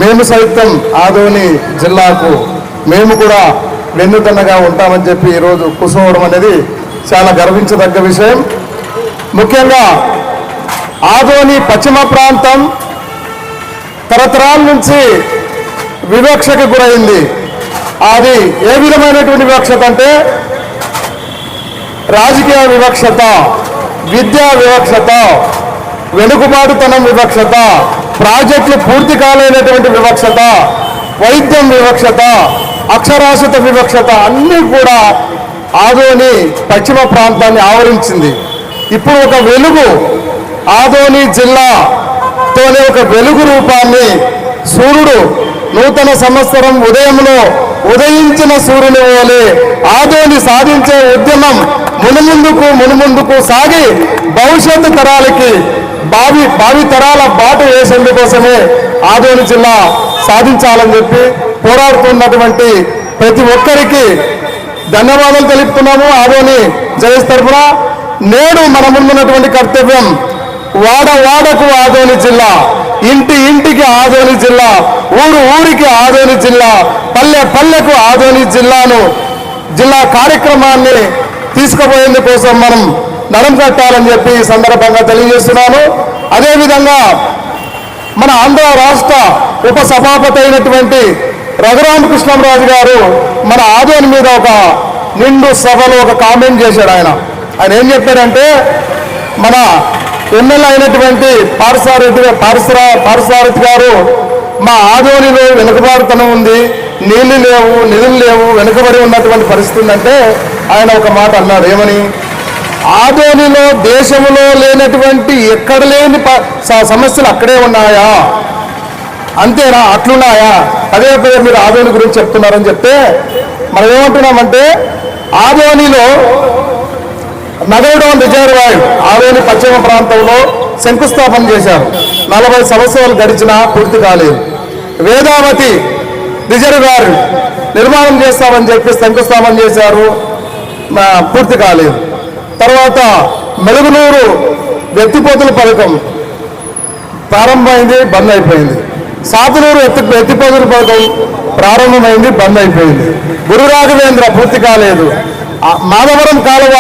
మేము సైతం ఆదోని జిల్లాకు మేము కూడా వెన్నుదన్నగా ఉంటామని చెప్పి ఈరోజు కూర్చోవడం అనేది చాలా గర్వించదగ్గ విషయం. ముఖ్యంగా ఆదోని పశ్చిమ ప్రాంతం తరతరాల నుంచి వివక్షకు గురైంది. అది ఏ విధమైనటువంటి వివక్షత అంటే రాజకీయ వివక్షత, విద్యా వివక్షత, వెనుకబాటుతనం వివక్షత, ప్రాజెక్టులు పూర్తి కాలేనటువంటి వివక్షత, వైద్యం వివక్షత, అక్షరాస్యత వివక్షత అన్నీ కూడా ఆదోని పశ్చిమ ప్రాంతాన్ని ఆవరించింది. ఇప్పుడు ఒక వెలుగు ఆదోని జిల్లాతోనే ఒక వెలుగు రూపాన్ని సూర్యుడు నూతన సంవత్సరం ఉదయంలో ఉదయించిన సూర్యుని వలె ఆదోని సాధించే ఉద్యమం మునుముందుకు సాగి భవిష్యత్తు తరాలకి భావి తరాల బాట వేసేందుకోసమే ఆదోని జిల్లా సాధించాలని చెప్పి పోరాడుతున్నటువంటి ప్రతి ఒక్కరికి ధన్యవాదాలు తెలుపుతున్నాము. ఆదోని జయస్ తరఫున నేడు మన ముందున్నటువంటి కర్తవ్యం వాడకు ఆదోని జిల్లా, ఇంటికి ఆదోని జిల్లా, ఊరికి ఆదోని జిల్లా, పల్లెకు ఆదోని జిల్లా కార్యక్రమాన్ని తీసుకుపోయేందుకోసం మనం నడుం కట్టాలని చెప్పి ఈ సందర్భంగా తెలియజేస్తున్నాను. అదేవిధంగా మన ఆంధ్ర రాష్ట్ర ఉప సభాపతి అయినటువంటి రఘురామకృష్ణంరాజు గారు మన ఆదోని మీద ఒక నిండు సభలో ఒక కామెంట్ చేశాడు. ఆయన ఏం చెప్పారంటే, మన ఎమ్మెల్యే అయినటువంటి పార్సారథి గారు మా ఆదోనిలో వెనుకబాటుతనం ఉంది, నీళ్లు లేవు, నిధులు లేవు, వెనుకబడి ఉన్నటువంటి పరిస్థితి ఉందంటే ఆయన ఒక మాట అన్నాడు. ఏమని? ఆదోనిలో దేశంలో లేనటువంటి ఎక్కడ లేని సమస్యలు అక్కడే ఉన్నాయా, అంతేనా, అట్లున్నాయా, అదే మీరు ఆదోని గురించి చెప్తున్నారని చెప్తే మనం ఏమంటున్నామంటే ఆదోనిలో నగరడోన్ రిజర్వాయర్ ఆదోని పశ్చిమ ప్రాంతంలో శంకుస్థాపన చేశారు. 40 సంవత్సరాలు గడిచినా పూర్తి కాలేదు. వేదావతి రిజర్వాయర్ నిర్మాణం చేస్తామని చెప్పి శంకుస్థాపన చేశారు, పూర్తి కాలేదు. తర్వాత మెలుగునూరు ఎత్తిపోతుల పథకం ప్రారంభమైంది, బంద్ అయిపోయింది. సాతునూరు ఎత్తిపోతుల పథకం ప్రారంభమైంది, బంద్ అయిపోయింది. గురు రాఘవేంద్ర పూర్తి కాలేదు. మాధవరం కాలువ